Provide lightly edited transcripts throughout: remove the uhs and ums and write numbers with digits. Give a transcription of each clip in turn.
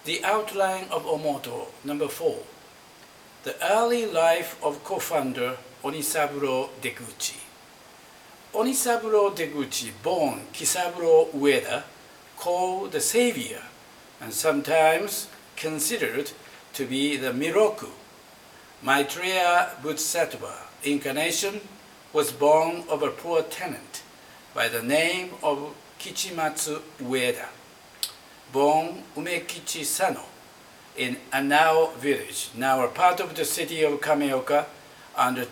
The outline of Omoto, number 4. The early life of co-founder Onisaburo Deguchi. Onisaburo Deguchi, born Kisaburo Ueda, called the savior and sometimes considered to be the Miroku, Maitreya Bodhisattva incarnation, was born of a poor tenant by the name of Kichimatsu Ueda, born Umekichi Sano in Anao village, now a part of the city of Kameoka, on the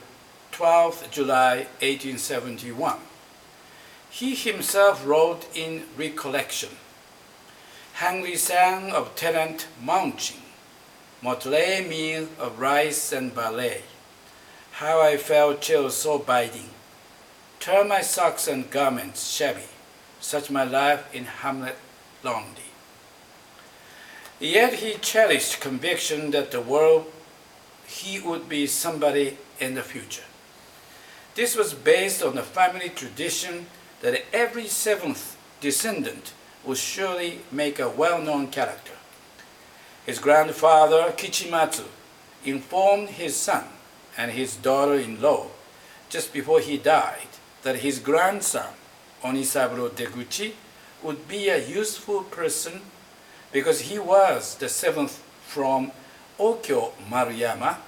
12th July 1871. He himself wrote in recollection, "Hungry sang of tenant munching, motley meal of rice and barley. How I felt chills so biting. Turn my socks and garments shabby, such my life in hamlet lonely." Yet he cherished conviction that the world he would be somebody in the future. This was based on a family tradition that every seventh descendant would surely make a well-known character. His grandfather, Kichimatsu, informed his son and his daughter-in-law just before he died that his grandson, Onisaburo Deguchi, would be a useful person because he was the seventh from Okyo Maruyama.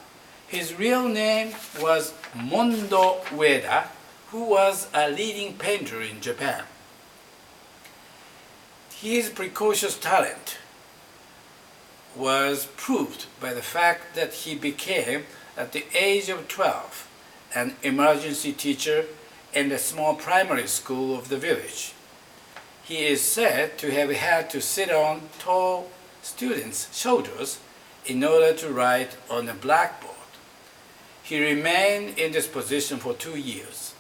His real name was Mondo Ueda, who was a leading painter in Japan. His precocious talent was proved by the fact that he became, at the age of 12, an emergency teacher in the small primary school of the village. He is said to have had to sit on tall students' shoulders in order to write on a blackboard. He remained in this position for 2 years.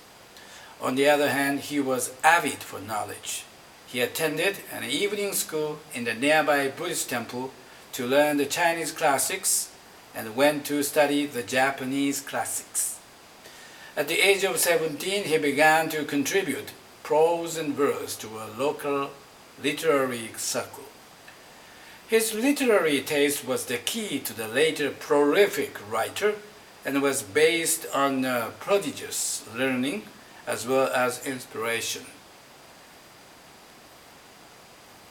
On the other hand, he was avid for knowledge. He attended an evening school in the nearby Buddhist temple to learn the Chinese classics and went to study the Japanese classics. At the age of 17, he began to contribute prose and verse to a local literary circle. His literary taste was the key to the later prolific writer and was based on prodigious learning as well as inspiration.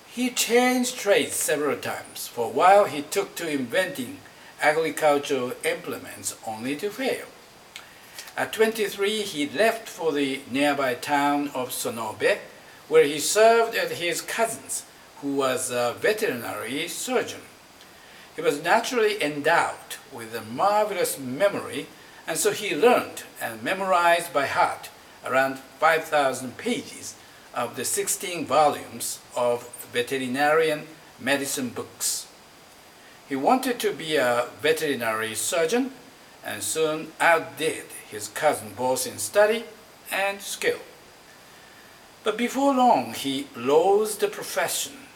He changed trades several times. For a while he took to inventing agricultural implements only to fail. At 23, he left for the nearby town of Sonobe, where he served at his cousin's, who was a veterinary surgeon. He was naturally endowed with a marvelous memory, and so he learned and memorized by heart around 5,000 pages of the 16 volumes of veterinarian medicine books. He wanted to be a veterinary surgeon and soon outdid his cousin both in study and skill. But before long he lost the profession.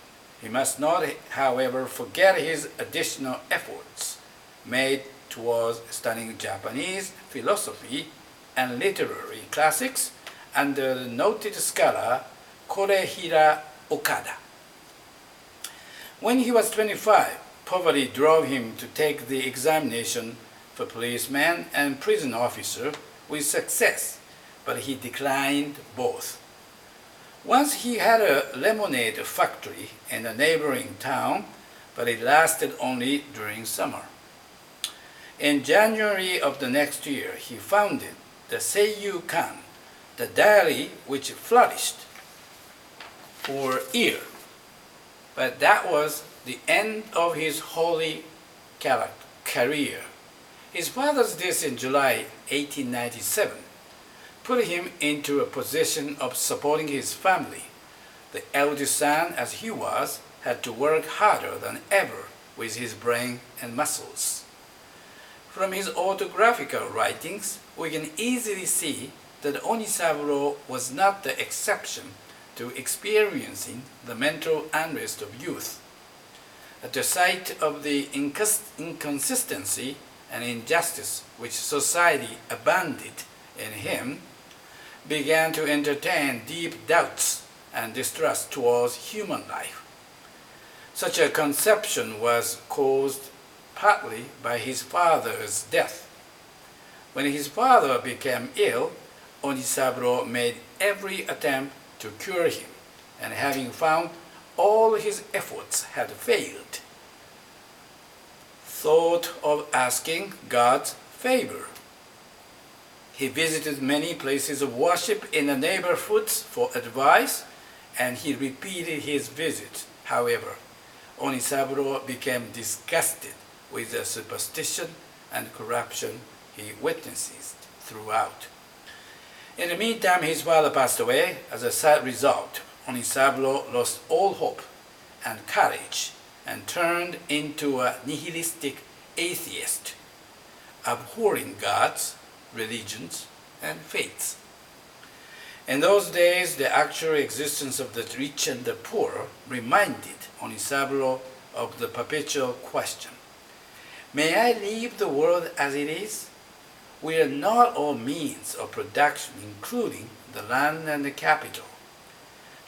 He must not, however, forget his additional efforts made towards studying Japanese philosophy and literary classics under the noted scholar Korehira Okada. When he was 25, poverty drove him to take the examination for policeman and prison officer with success, but he declined both. Once he had a lemonade factory in a neighboring town, but it lasted only during summer. In January of the next year, he founded the Seiyu Kan, the diary which flourished for a year. But that was the end of his holy career. His father's death in July 1897 put him into a position of supporting his family. The eldest son, as he was, had to work harder than ever with his brain and muscles. From his autographical writings, we can easily see that Onisaburo was not the exception to experiencing the mental unrest of youth. At the sight of the inconsistency and injustice which society abounded in him, began to entertain deep doubts and distrust towards human life. Such a conception was caused partly by his father's death. When his father became ill, Onisaburo made every attempt to cure him, and having found all his efforts had failed, thought of asking God's favor. He visited many places of worship in the neighborhoods for advice, and he repeated his visits. However, Onisaburo became disgusted with the superstition and corruption he witnesses throughout. In the meantime, his father passed away. As a sad result, Onisaburo lost all hope and courage and turned into a nihilistic atheist, abhorring gods, religions, and faiths. In those days, the actual existence of the rich and the poor reminded Onisaburo of the perpetual question, "May I leave the world as it is? We are not all means of production, including the land and the capital,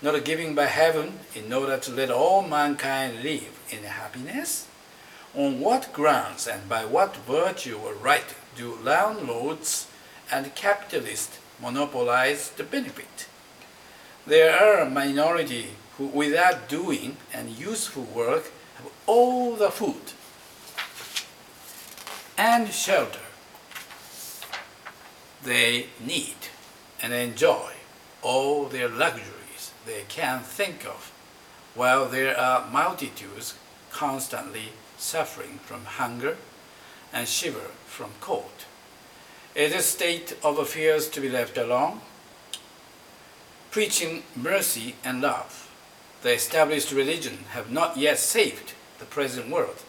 not given by heaven in order to let all mankind live in happiness? On what grounds and by what virtue or right do landlords and capitalists monopolize the benefit? There are a minority who, without doing any useful work, have all the food and shelter they need and enjoy all their luxuries they can think of, while there are multitudes constantly suffering from hunger and shiver from cold. Is this state of affairs to be left alone? Preaching mercy and love, the established religion have not yet saved the present world,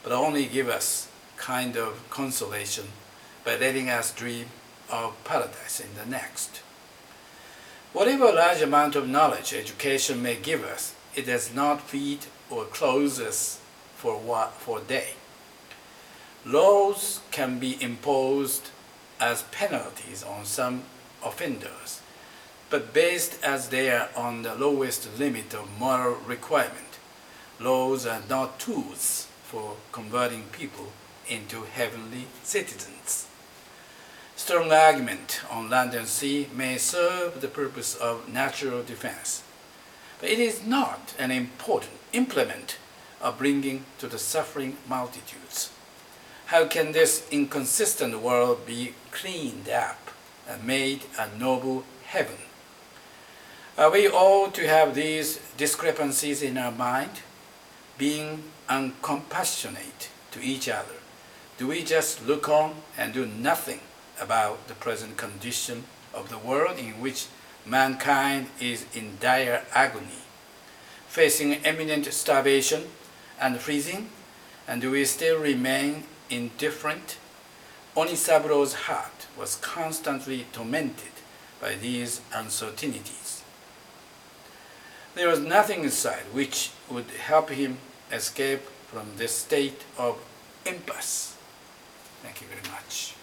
but only give us kind of consolation by letting us dream of paradise in the next. Whatever large amount of knowledge education may give us, it does not feed or clothe us for a day. Laws can be imposed as penalties on some offenders, but based as they are on the lowest limit of moral requirement, laws are not tools for converting people into heavenly citizens. Strong argument on land and sea may serve the purpose of natural defense, but it is not an important implement of bringing to the suffering multitudes. How can this inconsistent world be cleaned up and made a noble heaven? Are we all to have these discrepancies in our mind, being uncompassionate to each other? Do we just look on and do nothing about the present condition of the world in which mankind is in dire agony, facing imminent starvation and freezing, and do we still remain indifferent? Onisaburo's heart was constantly tormented by these uncertainties. There was nothing inside which would help him escape from this state of impasse. Thank you very much.